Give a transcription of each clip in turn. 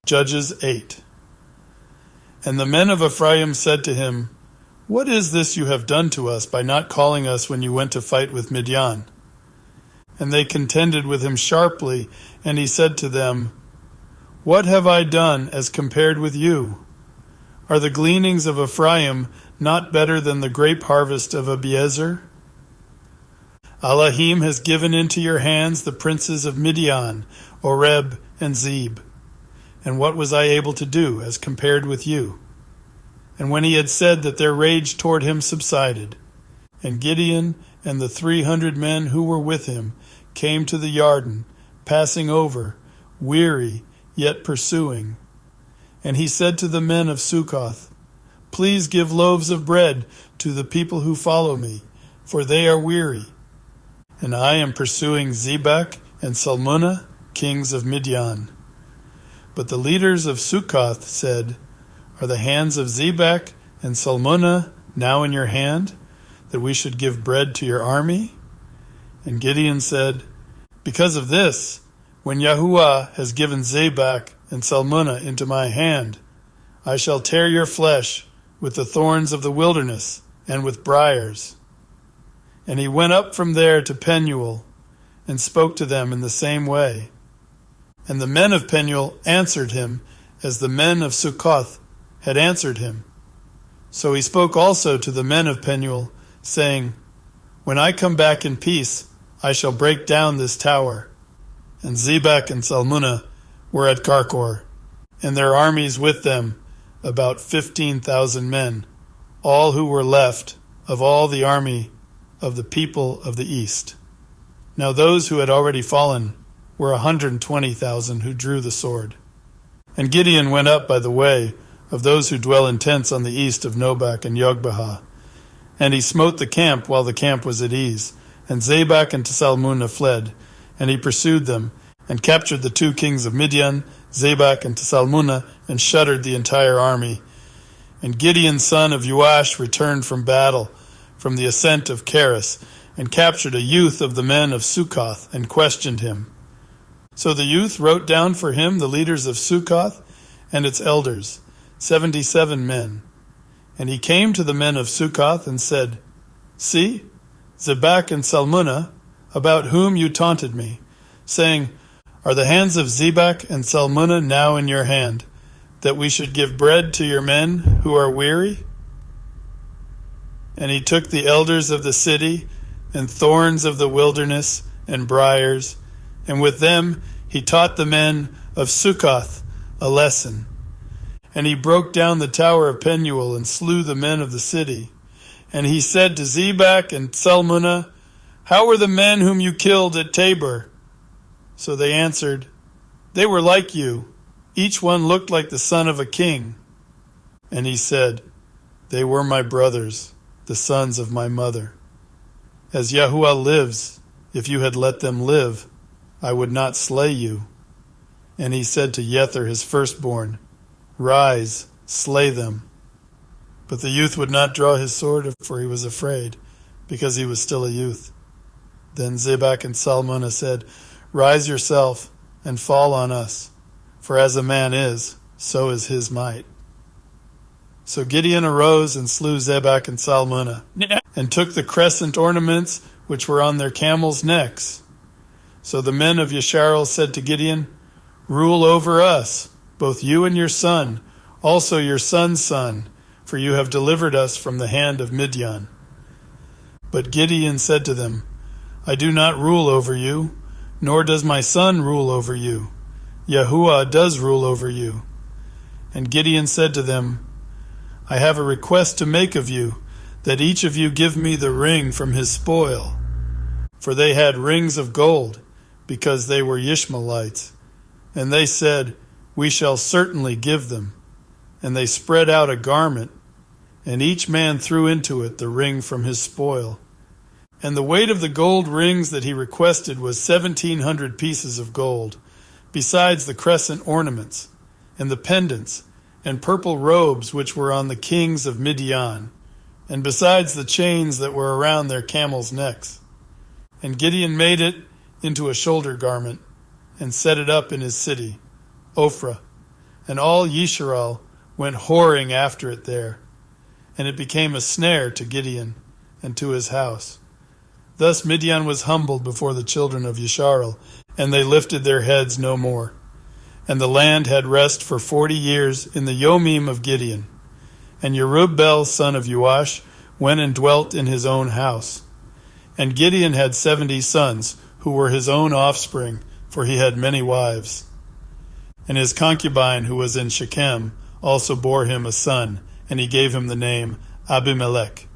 Judges 8. And the men of Ephraim said to him, What is this you have done to us by not calling us when you went to fight with Midian? And they contended with him sharply, and he said to them, What have I done as compared with you? Are the gleanings of Ephraim not better than the grape harvest of Abiezer? Elohim has given into your hands the princes of Midian, Oreb, and Zeb. And what was I able to do as compared with you? And when he had said that, their rage toward him subsided. And Gideon and the 300 men who were with him came to the Jordan, passing over, weary, yet pursuing. And he said to the men of Succoth, Please give loaves of bread to the people who follow me, for they are weary. And I am pursuing Zebach and Salmunna, kings of Midian. But the leaders of Succoth said, Are the hands of Zebach and Salmunna now in your hand, that we should give bread to your army? And Gideon said, Because of this, when Yahuah has given Zebach and Salmunna into my hand, I shall tear your flesh with the thorns of the wilderness and with briars. And he went up from there to Penuel, and spoke to them in the same way. And the men of Penuel answered him, as the men of Succoth had answered him. So he spoke also to the men of Penuel, saying, When I come back in peace, I shall break down this tower. And Zebach and Salmunna were at Karkor, and their armies with them, about 15,000 men, all who were left of all the army of the people of the east. Now those who had already fallen were 120,000 who drew the sword. And Gideon went up by the way of those who dwell in tents on the east of Nobach and Jogbehah. And he smote the camp while the camp was at ease. And Zebach and Salmunna fled, and he pursued them, and captured the 2 kings of Midian, Zebach and Salmunna, and shuttered the entire army. And Gideon son of Joash returned from battle, from the ascent of Keris, and captured a youth of the men of Succoth, and questioned him. So the youth wrote down for him the leaders of Succoth and its elders, 77 men. And he came to the men of Succoth and said, See, Zebach and Salmunna, about whom you taunted me, saying, Are the hands of Zebach and Salmunna now in your hand, that we should give bread to your men who are weary? And he took the elders of the city, and thorns of the wilderness, and briars, and with them he taught the men of Succoth a lesson. And he broke down the tower of Penuel, and slew the men of the city. And he said to Zebach and Salmunna, How were the men whom you killed at Tabor? So they answered, They were like you. Each one looked like the son of a king. And he said, They were my brothers, the sons of my mother. As Yahuah lives, if you had let them live, I would not slay you. And he said to Jether his firstborn, Rise, slay them. But the youth would not draw his sword, for he was afraid, because he was still a youth. Then Zebach and Salmunna said, Rise yourself, and fall on us, for as a man is, so is his might. So Gideon arose and slew Zebach and Salmunna, and took the crescent ornaments which were on their camels' necks. So the men of Yasharel said to Gideon, Rule over us, both you and your son, also your son's son, for you have delivered us from the hand of Midian. But Gideon said to them, I do not rule over you, nor does my son rule over you. Yahuah does rule over you. And Gideon said to them, I have a request to make of you, that each of you give me the ring from his spoil. For they had rings of gold, because they were Ishmaelites. And they said, We shall certainly give them. And they spread out a garment, and each man threw into it the ring from his spoil. And the weight of the gold rings that he requested was 1,700 pieces of gold, besides the crescent ornaments, and the pendants, and purple robes which were on the kings of Midian, and besides the chains that were around their camels' necks. And Gideon made it into a shoulder garment, and set it up in his city, Ophrah, and all Yisrael went whoring after it there, and it became a snare to Gideon and to his house. Thus Midian was humbled before the children of Yisrael, and they lifted their heads no more. And the land had rest for 40 years in the Yomim of Gideon. And Yerub-Bel, son of Yahush, went and dwelt in his own house. And Gideon had 70 sons, who were his own offspring, for he had many wives. And his concubine, who was in Shechem, also bore him a son, and he gave him the name Abimelech.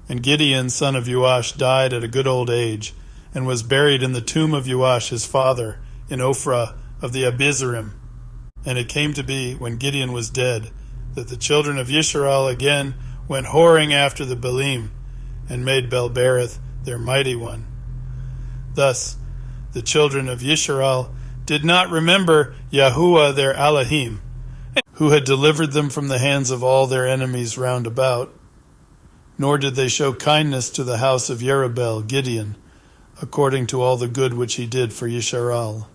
And Gideon, son of Yahush, died at a good old age, and was buried in the tomb of Yahush his father, in Ophrah of the Abizarim. And it came to be, when Gideon was dead, that the children of Yisrael again went whoring after the Baalim, and made Bel-Berith their mighty one. Thus the children of Yisrael did not remember Yahuah their Elohim, who had delivered them from the hands of all their enemies round about, nor did they show kindness to the house of Yerub-Bel, Gideon, according to all the good which he did for Yisrael.